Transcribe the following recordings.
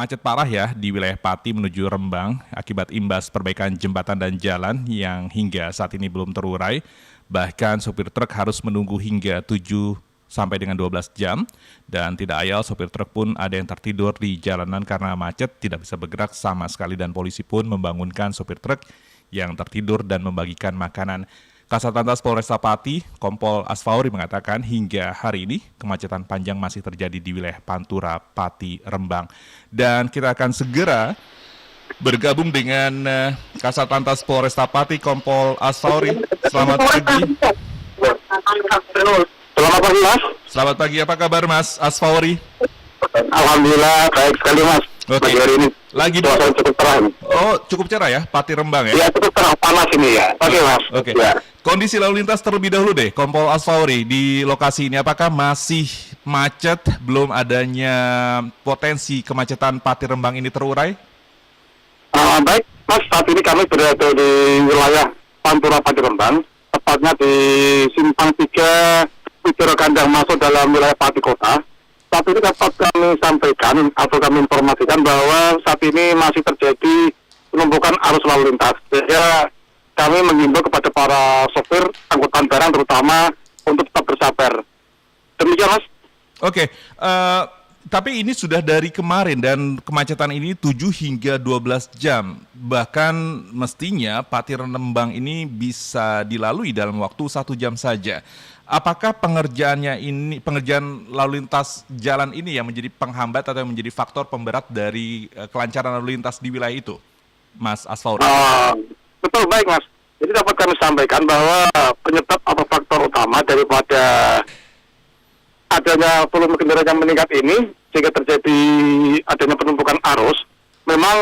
Macet parah ya di wilayah Pati menuju Rembang akibat imbas perbaikan jembatan dan jalan yang hingga saat ini belum terurai. Bahkan sopir truk harus menunggu hingga 7 sampai dengan 12 jam. Dan tidak ayal sopir truk pun ada yang tertidur di jalanan karena macet tidak bisa bergerak sama sekali. Dan polisi pun membangunkan sopir truk yang tertidur dan membagikan makanan. Kasatlantas Polresta Pati, Kompol Asfauri mengatakan hingga hari ini kemacetan panjang masih terjadi di wilayah Pantura, Pati, Rembang. Dan kita akan segera bergabung dengan Kasatlantas Polresta Pati, Kompol Asfauri. Selamat pagi. Selamat pagi, Mas. Selamat pagi, apa kabar Mas Asfauri? Alhamdulillah baik sekali, Mas. Oke. Pagi hari ini suasana cukup terang. Oh, cukup cerah ya, Pati Rembang ya? Ya, cukup terang, panas ini ya. Oke, Mas. Oke. Ya. Kondisi lalu lintas terlebih dahulu deh, Kompol Asfauri di lokasi ini apakah masih macet, belum adanya potensi kemacetan Pati Rembang ini terurai? Baik, Mas. Saat ini kami berada di wilayah Pantura Pati Rembang, tepatnya di Simpang 3 Widoro Kandang masuk dalam wilayah Pati Kota. Saat ini dapat kami sampaikan atau kami informasikan bahwa saat ini masih terjadi penumpukan arus lalu lintas. Sehingga kami menghimbau kepada para sopir angkutan barang terutama untuk tetap bersabar. Demikian, Mas. Oke, tapi ini sudah dari kemarin dan kemacetan ini 7 hingga 12 jam. Bahkan mestinya Pati Rembang ini bisa dilalui dalam waktu 1 jam saja. Apakah pengerjaan lalu lintas jalan ini yang menjadi penghambat atau yang menjadi faktor pemberat dari kelancaran lalu lintas di wilayah itu, Mas Asfauri? Betul, baik, Mas. Jadi dapat kami sampaikan bahwa penyebab atau faktor utama daripada adanya volume kendaraan yang meningkat ini sehingga terjadi adanya penumpukan arus, memang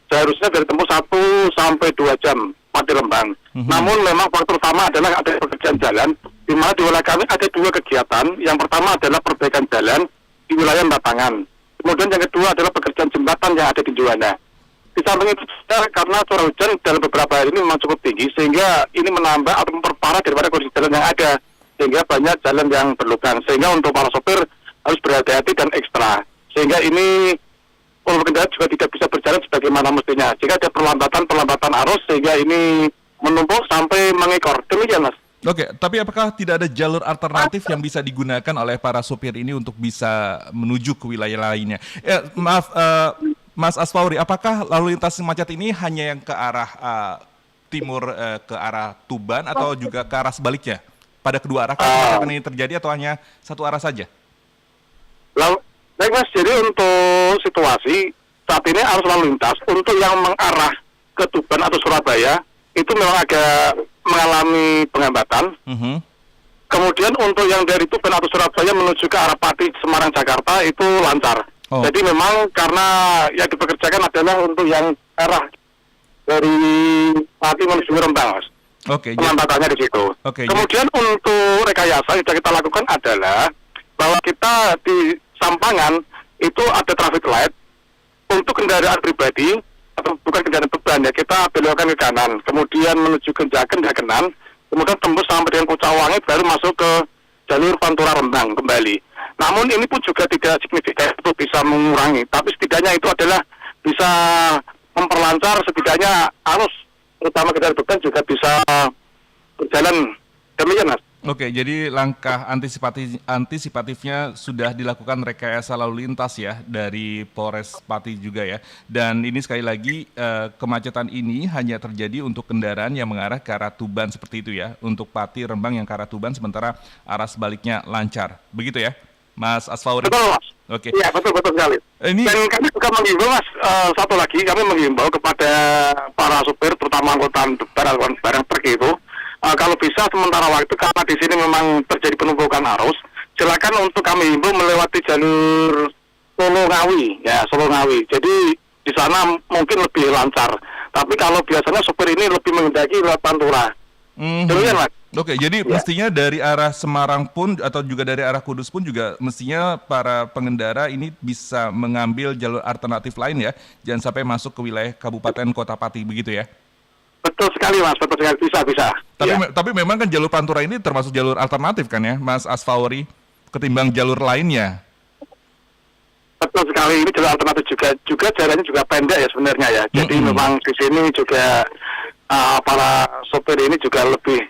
seharusnya dari tempuh 1 sampai 2 jam Pati Rembang. Namun memang faktor utama adalah ada pekerjaan jalan, di mana di wilayah kami ada 2 kegiatan. Yang pertama adalah perbaikan jalan di wilayah Batangan. Kemudian yang kedua adalah pekerjaan jembatan yang ada di Juwana. Di samping itu karena curah hujan dalam beberapa hari ini memang cukup tinggi, sehingga ini menambah atau memperparah daripada kondisi jalan yang ada, sehingga banyak jalan yang berlubang. Sehingga untuk para sopir harus berhati-hati dan ekstra. Sehingga ini volume kendaraan juga tidak bisa berjalan sebagaimana mestinya. Jika ada perlambatan arus, sehingga ini menumpuk sampai mengekor. Demikian, Mas. Oke, tapi apakah tidak ada jalur alternatif yang bisa digunakan oleh para sopir ini untuk bisa menuju ke wilayah lainnya? Maaf, Mas Asfauri, apakah lalu lintas macet ini hanya yang ke arah timur, ke arah Tuban, atau juga ke arah sebaliknya? Pada kedua arah kemacetan ini terjadi atau hanya satu arah saja? Baik, Mas, jadi untuk situasi saat ini arus lalu lintas untuk yang mengarah ke Tuban atau Surabaya itu memang agak mengalami penghambatan. Kemudian untuk yang dari Tuban atau Surabaya menuju ke arah Pati, Semarang, Jakarta itu lancar. Jadi memang karena yang dipekerjakan adalah untuk yang arah dari Pati menuju Rembang, Mas. Penghambatannya di situ. Kemudian untuk rekayasa yang kita lakukan adalah bahwa kita di Sampangan itu ada traffic light untuk kendaraan pribadi atau bukan kendaraan beban ya, kita belokkan ke kanan, kemudian menuju ke Jakenan, kemudian tembus sampai dengan Kucawangi baru masuk ke jalur Pantura Rembang kembali. Namun ini pun juga tidak signifikan untuk bisa mengurangi, tapi setidaknya itu adalah bisa memperlancar setidaknya arus terutama kendaraan beban juga bisa berjalan. Demikian, Mas. Oke, jadi langkah antisipatifnya sudah dilakukan rekayasa lalu lintas ya dari Polres Pati juga ya. Dan ini sekali lagi kemacetan ini hanya terjadi untuk kendaraan yang mengarah ke arah Tuban seperti itu ya. Untuk Pati Rembang yang ke arah Tuban sementara arah sebaliknya lancar. Begitu ya, Mas Asfauri? Betul, Mas. Oke. Iya, betul sekali. Dan kami juga menghimbau, Mas, satu lagi kami menghimbau kepada para supir terutama angkutan barang truk itu, kalau bisa sementara waktu karena di sini memang terjadi penumpukan arus, silakan untuk kami himbau melewati jalur Solo Ngawi, ya Solo Ngawi. Jadi di sana mungkin lebih lancar. Tapi kalau biasanya supir ini lebih mengendaki lewat Pantura. Demikian, Mas. Oke, jadi mestinya dari arah Semarang pun atau juga dari arah Kudus pun juga mestinya para pengendara ini bisa mengambil jalur alternatif lain ya. Jangan sampai masuk ke wilayah Kabupaten Kota Pati, begitu ya? Betul sekali, Mas, betul sekali, bisa. Tapi memang kan jalur Pantura ini termasuk jalur alternatif kan ya, Mas Asfauri, ketimbang jalur lainnya? betul sekali, ini jalur alternatif juga jalannya juga pendek ya sebenarnya ya. Jadi memang di sini juga para sopir ini juga lebih,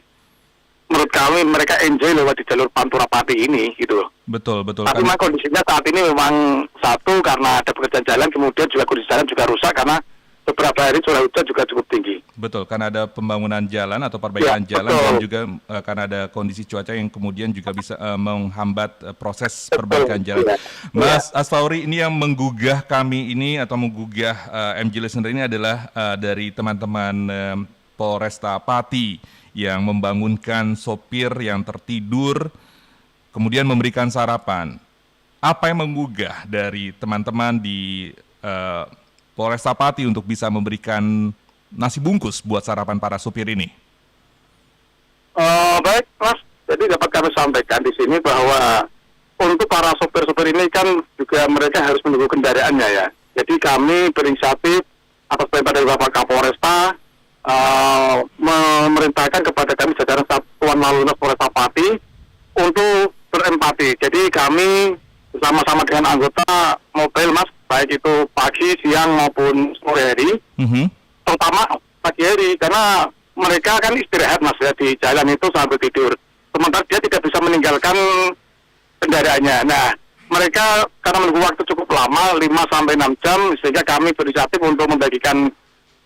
menurut kami mereka enjoy lewat di jalur Pantura Pati ini gitu loh. Betul. Tapi memang kondisinya saat ini memang satu karena ada pekerjaan jalan, kemudian juga kondisi jalan juga rusak karena beberapa hari curah hujan juga cukup tinggi. Betul, karena ada pembangunan jalan atau perbaikan jalan betul. dan juga karena ada kondisi cuaca yang kemudian juga bisa menghambat proses perbaikan jalan. Mas Asfauri, ini yang menggugah kami ini atau menggugah MG Listener ini adalah dari teman-teman Polresta Pati yang membangunkan sopir yang tertidur kemudian memberikan sarapan. Apa yang menggugah dari teman-teman di Polresta Pati untuk bisa memberikan nasi bungkus buat sarapan para supir ini? Baik, Mas. Jadi dapat kami sampaikan di sini bahwa untuk para sopir-sopir ini kan juga mereka harus menunggu kendaraannya ya. Jadi kami berinisiatif atas perintah dari Bapak Kapolresta memerintahkan kepada kami jajaran Satuan Lalu Lintas Polresta Pati untuk berempati. Jadi kami bersama-sama dengan anggota mobil, Mas, baik itu pagi, siang maupun sore hari, terutama pagi hari, karena mereka kan istirahat, Mas, ya, di jalan itu sambil tidur. Sementara dia tidak bisa meninggalkan kendaraannya. Nah, mereka karena menunggu waktu cukup lama, 5-6 jam, sehingga kami berinisiatif untuk membagikan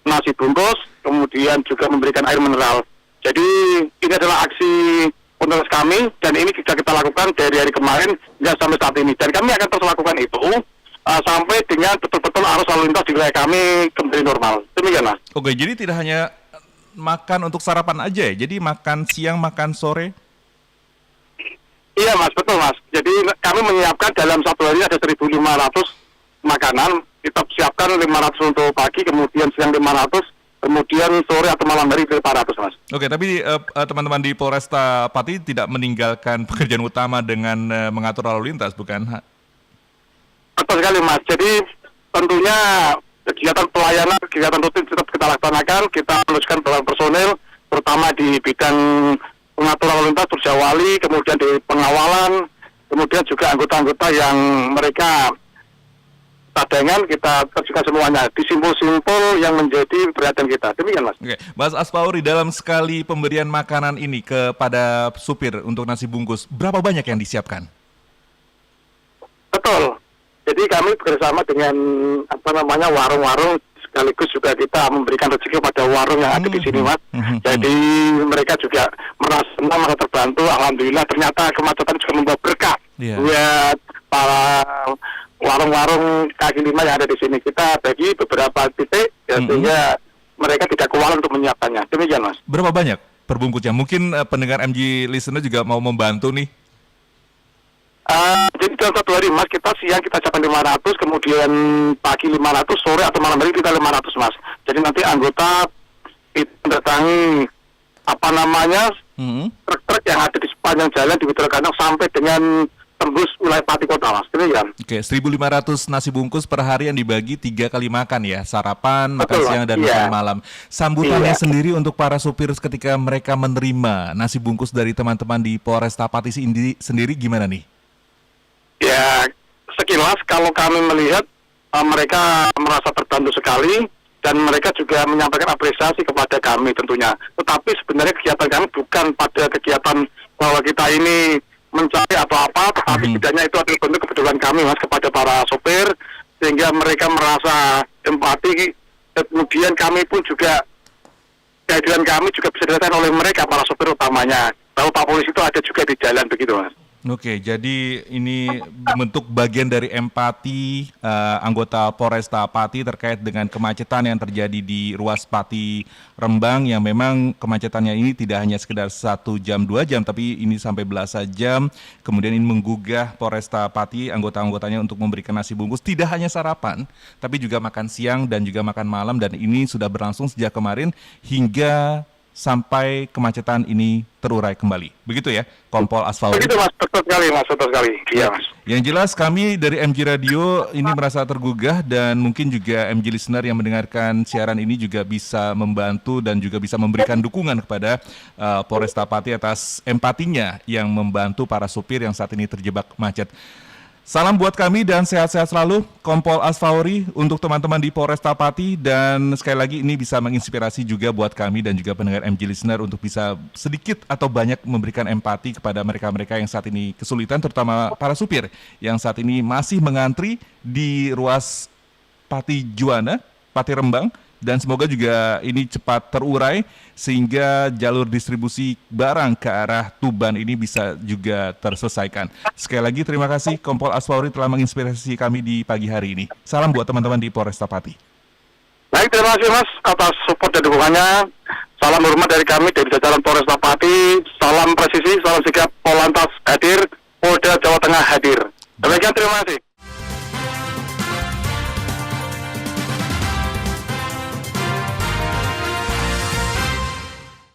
nasi bungkus, kemudian juga memberikan air mineral. Jadi ini adalah aksi penulis kami, dan ini sudah kita lakukan dari hari kemarin hingga sampai saat ini. Dan kami akan terus lakukan itu sampai dengan betul-betul arus lalu lintas di wilayah kami kembali normal. Demikian, Mas. Oke, jadi tidak hanya makan untuk sarapan aja ya? Jadi makan siang, makan sore? Iya, Mas, betul, Mas. Jadi kami menyiapkan dalam satu hari ada 1.500 makanan. Kita siapkan 500 untuk pagi, kemudian siang 500, kemudian sore atau malam hari 500, Mas. Oke, tapi teman-teman di Polresta Pati tidak meninggalkan pekerjaan utama dengan mengatur lalu lintas, bukan? Betul sekali, Mas. Jadi tentunya kegiatan pelayanan, kegiatan rutin tetap kita laksanakan. Kita meneruskan beberapa personel, terutama di bidang pengaturan lalu lintas, Turjawali, kemudian di pengawalan, kemudian juga anggota-anggota yang mereka cadangan, kita terjunkan semuanya di simpul-simpul yang menjadi perhatian kita. Demikian, Mas. Oke, Mas Asfauri, dalam sekali pemberian makanan ini kepada supir untuk nasi bungkus, berapa banyak yang disiapkan? Betul. Jadi kami bekerjasama dengan warung-warung, sekaligus juga kita memberikan rezeki pada warung yang ada di sini, Mas. Jadi mereka juga merasa senang, merasa terbantu. Alhamdulillah, ternyata kemacetan juga membawa berkah buat para warung-warung kaki lima yang ada di sini. Kita bagi beberapa titik, sehingga mereka tidak kewalahan untuk menyiapkannya. Demikian, Mas. Berapa banyak perbungkusnya? Mungkin pendengar MG Listener juga mau membantu nih. Jadi dalam satu hari, Mas, kita siang kita siapkan 500, kemudian pagi 500, sore atau malam hari kita 500, Mas. Jadi nanti anggota itu mendatangi truk-truk yang ada di sepanjang jalan di Widra Kandang sampai dengan tembus wilayah Pati Kota, Mas. Demikian. Oke, 1.500 nasi bungkus per hari yang dibagi 3 kali makan ya, sarapan, makan siang, dan makan malam. Sambutannya sendiri untuk para supir ketika mereka menerima nasi bungkus dari teman-teman di Polresta Pati sendiri gimana nih? Ya, sekilas kalau kami melihat mereka merasa terbantu sekali, dan mereka juga menyampaikan apresiasi kepada kami tentunya. Tetapi sebenarnya kegiatan kami bukan pada kegiatan bahwa kita ini mencari atau apa, tetapi setidaknya itu adalah bentuk kepedulian kami, Mas, kepada para sopir, sehingga mereka merasa empati, kemudian kami pun juga, kehadiran kami juga bisa dirasakan oleh mereka, para sopir utamanya, bahwa Pak Polisi itu ada juga di jalan, begitu, Mas. Oke, jadi ini bentuk bagian dari empati anggota Polresta Pati terkait dengan kemacetan yang terjadi di ruas Pati Rembang, yang memang kemacetannya ini tidak hanya sekedar 1 jam 2 jam, tapi ini sampai belasan jam. Kemudian ini menggugah Polresta Pati, anggota-anggotanya untuk memberikan nasi bungkus, tidak hanya sarapan, tapi juga makan siang dan juga makan malam, dan ini sudah berlangsung sejak kemarin hingga sampai kemacetan ini terurai kembali. Begitu ya, Kompol Asfauri? Begitu, Mas. Betul sekali, Mas. Betul sekali. Iya, Mas. Yang jelas kami dari MG Radio ini merasa tergugah, dan mungkin juga MG Listener yang mendengarkan siaran ini juga bisa membantu dan juga bisa memberikan dukungan kepada Polresta Pati atas empatinya yang membantu para supir yang saat ini terjebak macet. Salam buat kami dan sehat-sehat selalu, Kompol Asfauri, untuk teman-teman di Polresta Pati, dan sekali lagi ini bisa menginspirasi juga buat kami dan juga pendengar MG Listener untuk bisa sedikit atau banyak memberikan empati kepada mereka-mereka yang saat ini kesulitan, terutama para supir yang saat ini masih mengantri di ruas Pati Juwana, Pati Rembang, dan semoga juga ini cepat terurai sehingga jalur distribusi barang ke arah Tuban ini bisa juga terselesaikan. Sekali lagi terima kasih Kompol Asfauri telah menginspirasi kami di pagi hari ini. Salam buat teman-teman di Polresta Pati. Baik, terima kasih Mas atas support dan dukungannya. Salam hormat dari kami dari jajaran Polresta Pati. Salam presisi, salam sigap Polantas hadir, Polda Jawa Tengah hadir.